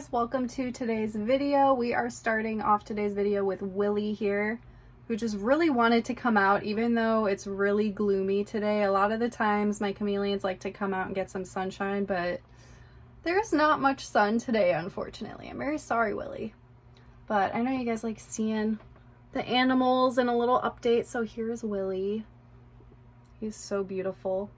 guys, welcome to today's video. We are starting off today's video with Willie here, who just really wanted to come out even though it's really gloomy today. A lot of the times my chameleons like to come out and get some sunshine, but there's not much sun today, unfortunately. I'm very sorry, Willie. But I know you guys like seeing the animals and a little update, so here's Willie. He's so beautiful.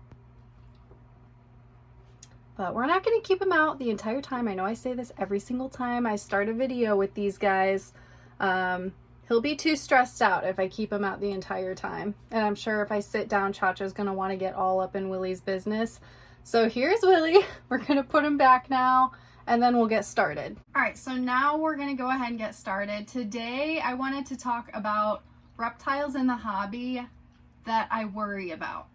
But we're not going to keep him out the entire time. I know I say this every single time I start a video with these guys. He'll be too stressed out if I keep him out the entire time. And I'm sure if I sit down, Chacha's going to want to get all up in Willie's business. So here's Willie. We're going to put him back now, and then we'll get started. All right, so now we're going to go ahead and get started. Today, I wanted to talk about reptiles in the hobby that I worry about.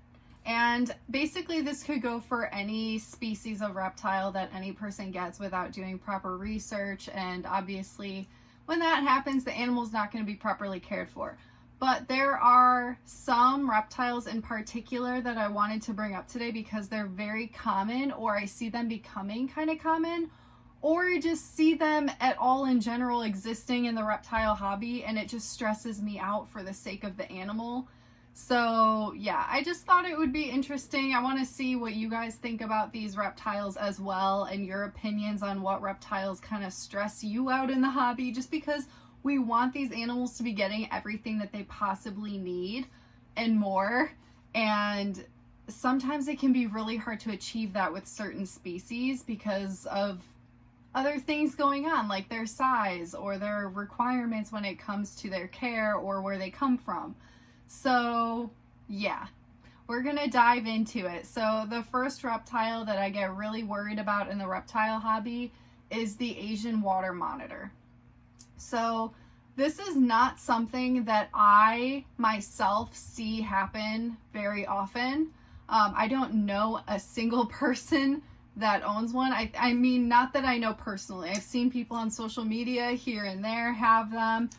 And basically this could go for any species of reptile that any person gets without doing proper research. And obviously when that happens, the animal's not going to be properly cared for. But there are some reptiles in particular that I wanted to bring up today because they're very common, or I see them becoming kind of common, or just see them at all in general existing in the reptile hobby, and it just stresses me out for the sake of the animal. So yeah, I just thought it would be interesting. I want to see what you guys think about these reptiles as well, and your opinions on what reptiles kind of stress you out in the hobby, just because we want these animals to be getting everything that they possibly need and more. And sometimes it can be really hard to achieve that with certain species because of other things going on, like their size or their requirements when it comes to their care or where they come from. So yeah, we're gonna dive into it. So the first reptile that I get really worried about in the reptile hobby is the Asian water monitor. So this is not something that I myself see happen very often. I don't know a single person that owns one. I mean, not that I know personally. I've seen people on social media here and there have them.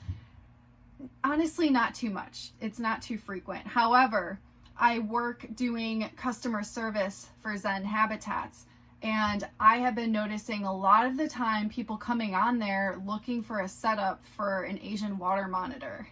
Honestly, not too much. It's not too frequent. However, I work doing customer service for Zen Habitats, and I have been noticing a lot of the time people coming on there looking for a setup for an Asian water monitor.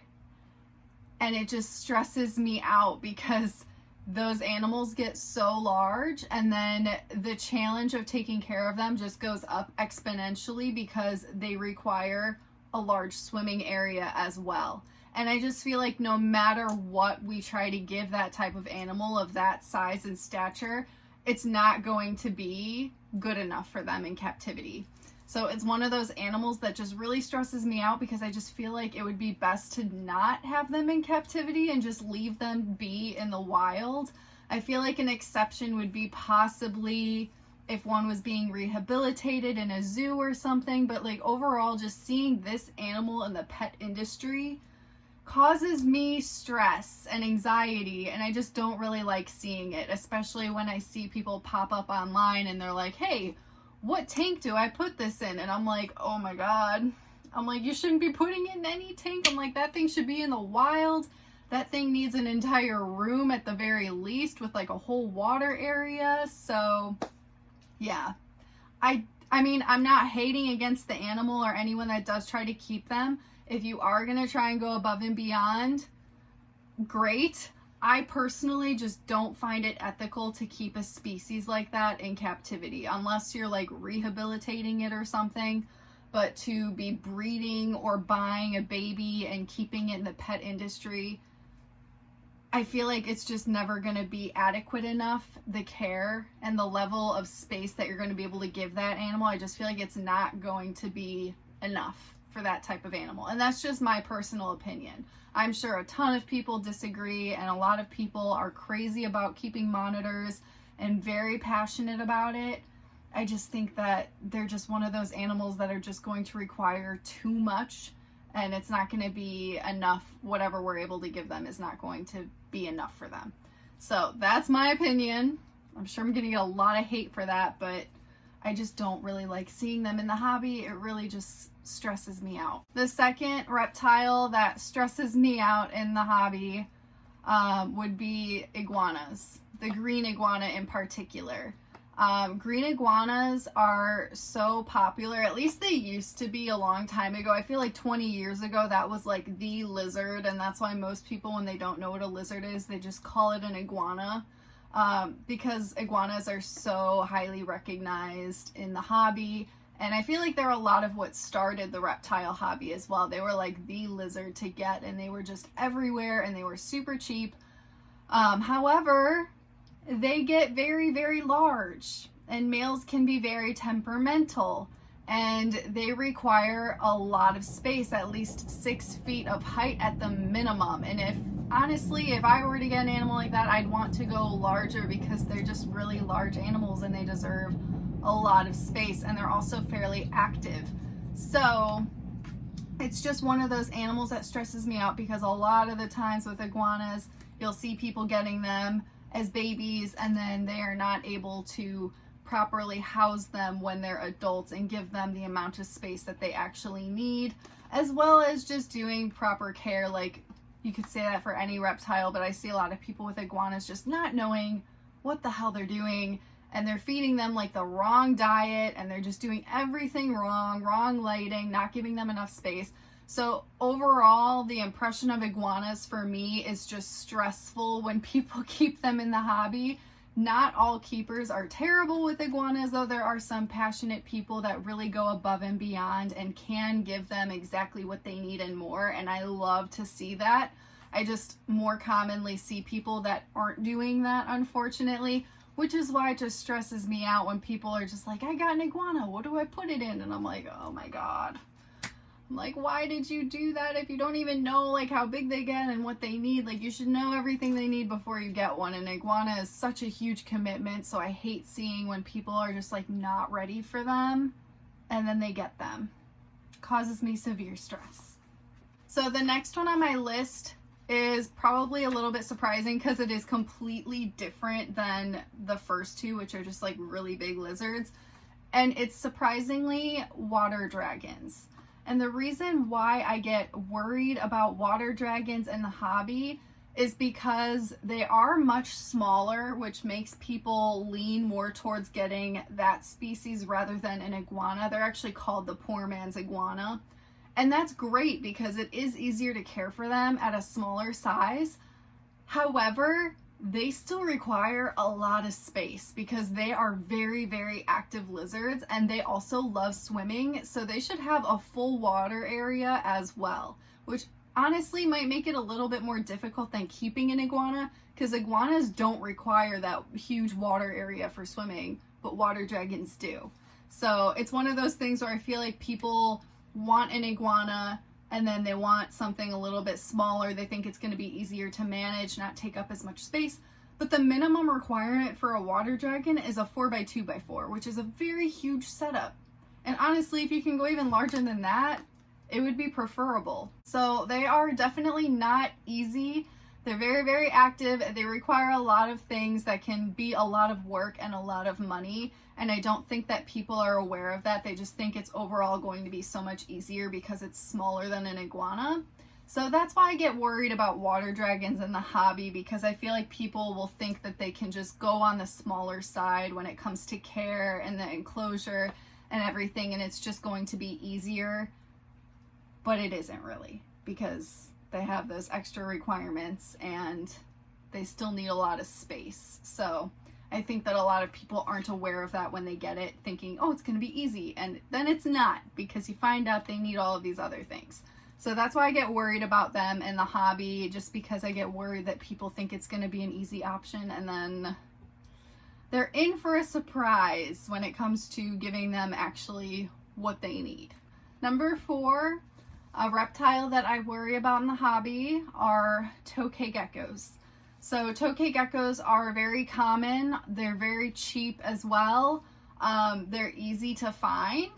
And it just stresses me out because those animals get so large, and then the challenge of taking care of them just goes up exponentially because they require a large swimming area as well. And I just feel like no matter what we try to give that type of animal of that size and stature, it's not going to be good enough for them in captivity. So it's one of those animals that just really stresses me out because I just feel like it would be best to not have them in captivity and just leave them be in the wild. I feel like an exception would be possibly if one was being rehabilitated in a zoo or something, but like overall, just seeing this animal in the pet industry causes me stress and anxiety, and I just don't really like seeing it, especially when I see people pop up online and they're like, hey, what tank do I put this in? And I'm like, oh my god. I'm like, you shouldn't be putting it in any tank. I'm like, that thing should be in the wild. That thing needs an entire room at the very least with like a whole water area. So yeah, I mean, I'm not hating against the animal or anyone that does try to keep them. If you are going to try and go above and beyond, great. I personally just don't find it ethical to keep a species like that in captivity, unless you're like rehabilitating it or something. But to be breeding or buying a baby and keeping it in the pet industry, I feel like it's just never going to be adequate enough, the care and the level of space that you're going to be able to give that animal. I just feel like it's not going to be enough for that type of animal. And that's just my personal opinion. I'm sure a ton of people disagree, and a lot of people are crazy about keeping monitors and very passionate about it. I just think that they're just one of those animals that are just going to require too much, and it's not going to be enough. Whatever we're able to give them is not going to be enough for them. So that's my opinion. I'm sure I'm going to get a lot of hate for that, but I just don't really like seeing them in the hobby. It really just stresses me out. The second reptile that stresses me out in the hobby would be iguanas, the green iguana in particular. Green iguanas are so popular, at least they used to be a long time ago. I feel like 20 years ago that was like the lizard, and that's why most people, when they don't know what a lizard is, they just call it an iguana, because iguanas are so highly recognized in the hobby. And I feel like they're a lot of what started the reptile hobby as well. They were like the lizard to get, and they were just everywhere, and they were super cheap. However, they get very, very large, and males can be very temperamental, and they require a lot of space, at least 6 feet of height at the minimum. And honestly, if I were to get an animal like that, I'd want to go larger, because they're just really large animals and they deserve a lot of space, and they're also fairly active. So it's just one of those animals that stresses me out, because a lot of the times with iguanas, you'll see people getting them as babies, and then they are not able to properly house them when they're adults and give them the amount of space that they actually need, as well as just doing proper care. Like, you could say that for any reptile, but I see a lot of people with iguanas just not knowing what the hell they're doing, and they're feeding them like the wrong diet, and they're just doing everything wrong lighting, not giving them enough space. So overall, the impression of iguanas for me is just stressful when people keep them in the hobby. Not all keepers are terrible with iguanas, though there are some passionate people that really go above and beyond and can give them exactly what they need and more, and I love to see that. I just more commonly see people that aren't doing that, unfortunately, which is why it just stresses me out when people are just like, I got an iguana, what do I put it in? And I'm like, oh my God. I'm like, why did you do that if you don't even know like how big they get and what they need? Like, you should know everything they need before you get one. And iguana is such a huge commitment, so I hate seeing when people are just like not ready for them and then they get them. It causes me severe stress. So the next one on my list is probably a little bit surprising, because it is completely different than the first two, which are just like really big lizards, and it's surprisingly water dragons. And the reason why I get worried about water dragons in the hobby is because they are much smaller, which makes people lean more towards getting that species rather than an iguana. They're actually called the poor man's iguana. And that's great, because it is easier to care for them at a smaller size. However, they still require a lot of space, because they are very, very active lizards, and they also love swimming, so they should have a full water area as well, which honestly might make it a little bit more difficult than keeping an iguana, because iguanas don't require that huge water area for swimming, but water dragons do. So it's one of those things where I feel like people want an iguana and then they want something a little bit smaller. They think it's going to be easier to manage, not take up as much space. But the minimum requirement for a water dragon is a 4x2x4, which is a very huge setup. And honestly, if you can go even larger than that, it would be preferable. So they are definitely not easy. They're very, very active. They require a lot of things that can be a lot of work and a lot of money. And I don't think that people are aware of that. They just think it's overall going to be so much easier because it's smaller than an iguana. So that's why I get worried about water dragons in the hobby, because I feel like people will think that they can just go on the smaller side when it comes to care and the enclosure and everything, and it's just going to be easier. But it isn't really, because they have those extra requirements and they still need a lot of space. So I think that a lot of people aren't aware of that when they get it, thinking, oh, it's going to be easy. And then it's not, because you find out they need all of these other things. So that's why I get worried about them in the hobby, just because I get worried that people think it's going to be an easy option, and then they're in for a surprise when it comes to giving them actually what they need. Number 4, a reptile that I worry about in the hobby are tokay geckos. So tokay geckos are very common. They're very cheap as well. They're easy to find.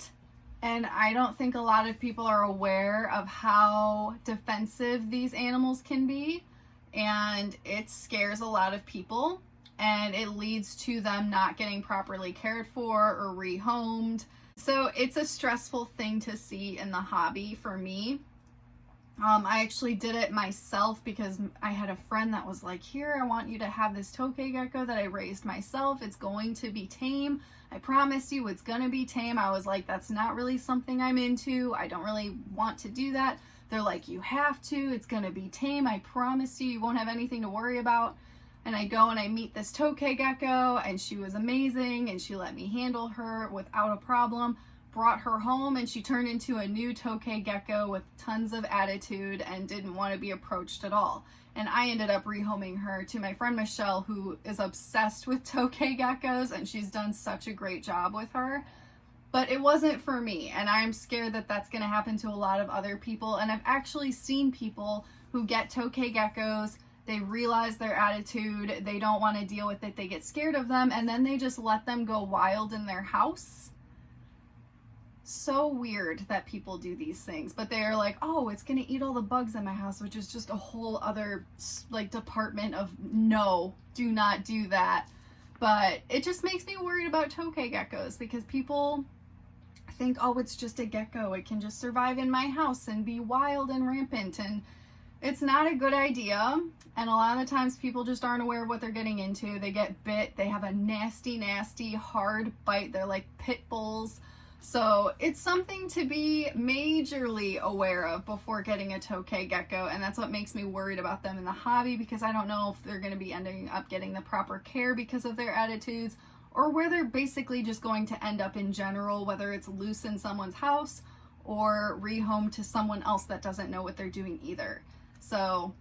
And I don't think a lot of people are aware of how defensive these animals can be. And it scares a lot of people. And it leads to them not getting properly cared for or rehomed. So it's a stressful thing to see in the hobby for me. I actually did it myself because I had a friend that was like, here, I want you to have this tokay gecko that I raised myself. It's going to be tame. I promise you it's going to be tame. I was like, that's not really something I'm into. I don't really want to do that. They're like, you have to. It's going to be tame. I promise you, you won't have anything to worry about. And I go and I meet this tokay gecko, and she was amazing, and she let me handle her without a problem. Brought her home, and she turned into a new tokay gecko with tons of attitude and didn't want to be approached at all. And I ended up rehoming her to my friend Michelle, who is obsessed with tokay geckos, and she's done such a great job with her. But it wasn't for me, and I'm scared that that's going to happen to a lot of other people. And I've actually seen people who get tokay geckos, they realize their attitude, they don't want to deal with it, they get scared of them, and then they just let them go wild in their house. So weird that people do these things, but they're like, oh, it's gonna eat all the bugs in my house, which is just a whole other like department of no, do not do that. But it just makes me worried about tokay geckos because people think, oh, it's just a gecko, it can just survive in my house and be wild and rampant, and it's not a good idea. And a lot of the times people just aren't aware of what they're getting into. They get bit, they have a nasty hard bite, they're like pit bulls. So it's something to be majorly aware of before getting a tokay gecko, and that's what makes me worried about them in the hobby, because I don't know if they're going to be ending up getting the proper care because of their attitudes, or where they're basically just going to end up in general, whether it's loose in someone's house or rehomed to someone else that doesn't know what they're doing either. So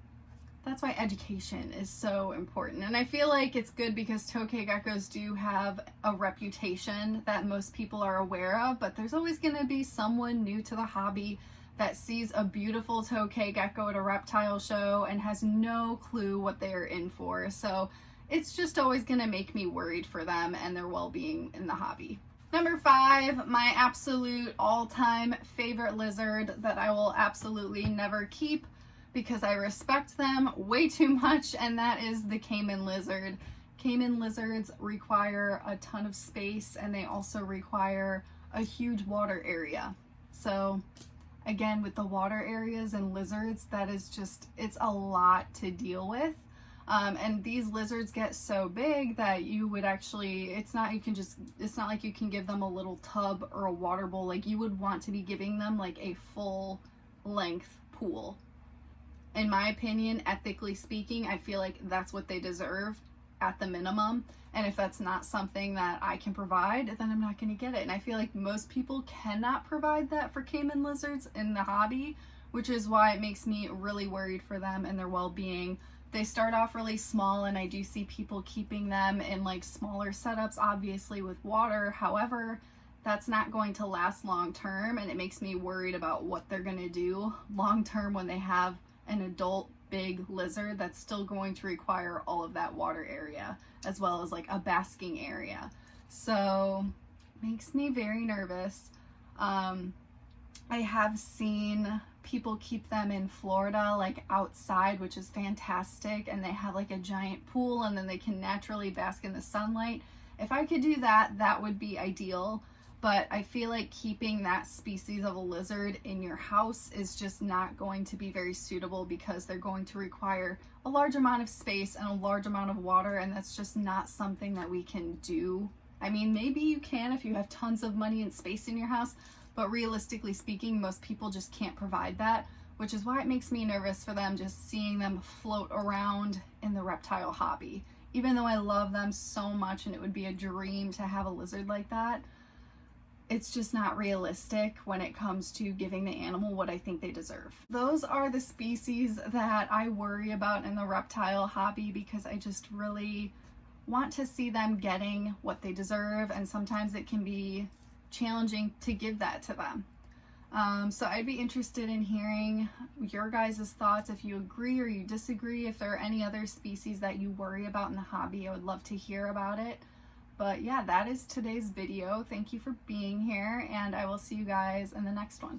that's why education is so important. And I feel like it's good because tokay geckos do have a reputation that most people are aware of, but there's always going to be someone new to the hobby that sees a beautiful tokay gecko at a reptile show and has no clue what they're in for. So it's just always going to make me worried for them and their well-being in the hobby. Number 5, my absolute all-time favorite lizard that I will absolutely never keep because I respect them way too much, and that is the caiman lizard. Caiman lizards require a ton of space, and they also require a huge water area. So again, with the water areas and lizards, that is just, it's a lot to deal with. And these lizards get so big that you would actually, it's not like you can give them a little tub or a water bowl. Like, you would want to be giving them like a full length pool. In my opinion, ethically speaking, I feel like that's what they deserve at the minimum. And if that's not something that I can provide, then I'm not going to get it. And I feel like most people cannot provide that for caiman lizards in the hobby, which is why it makes me really worried for them and their well-being. They start off really small, and I do see people keeping them in like smaller setups, obviously with water. However, that's not going to last long term, and it makes me worried about what they're going to do long term when they have an adult big lizard that's still going to require all of that water area, as well as like a basking area. So makes me very nervous. I have seen people keep them in Florida, like outside, which is fantastic, and they have like a giant pool, and then they can naturally bask in the sunlight. If I could do that, that would be ideal. But I feel like keeping that species of a lizard in your house is just not going to be very suitable, because they're going to require a large amount of space and a large amount of water, and that's just not something that we can do. I mean, maybe you can if you have tons of money and space in your house, but realistically speaking, most people just can't provide that, which is why it makes me nervous for them, just seeing them float around in the reptile hobby. Even though I love them so much and it would be a dream to have a lizard like that, it's just not realistic when it comes to giving the animal what I think they deserve. Those are the species that I worry about in the reptile hobby, because I just really want to see them getting what they deserve, and sometimes it can be challenging to give that to them. So I'd be interested in hearing your guys' thoughts, if you agree or you disagree. If there are any other species that you worry about in the hobby, I would love to hear about it. But yeah, that is today's video. Thank you for being here, and I will see you guys in the next one.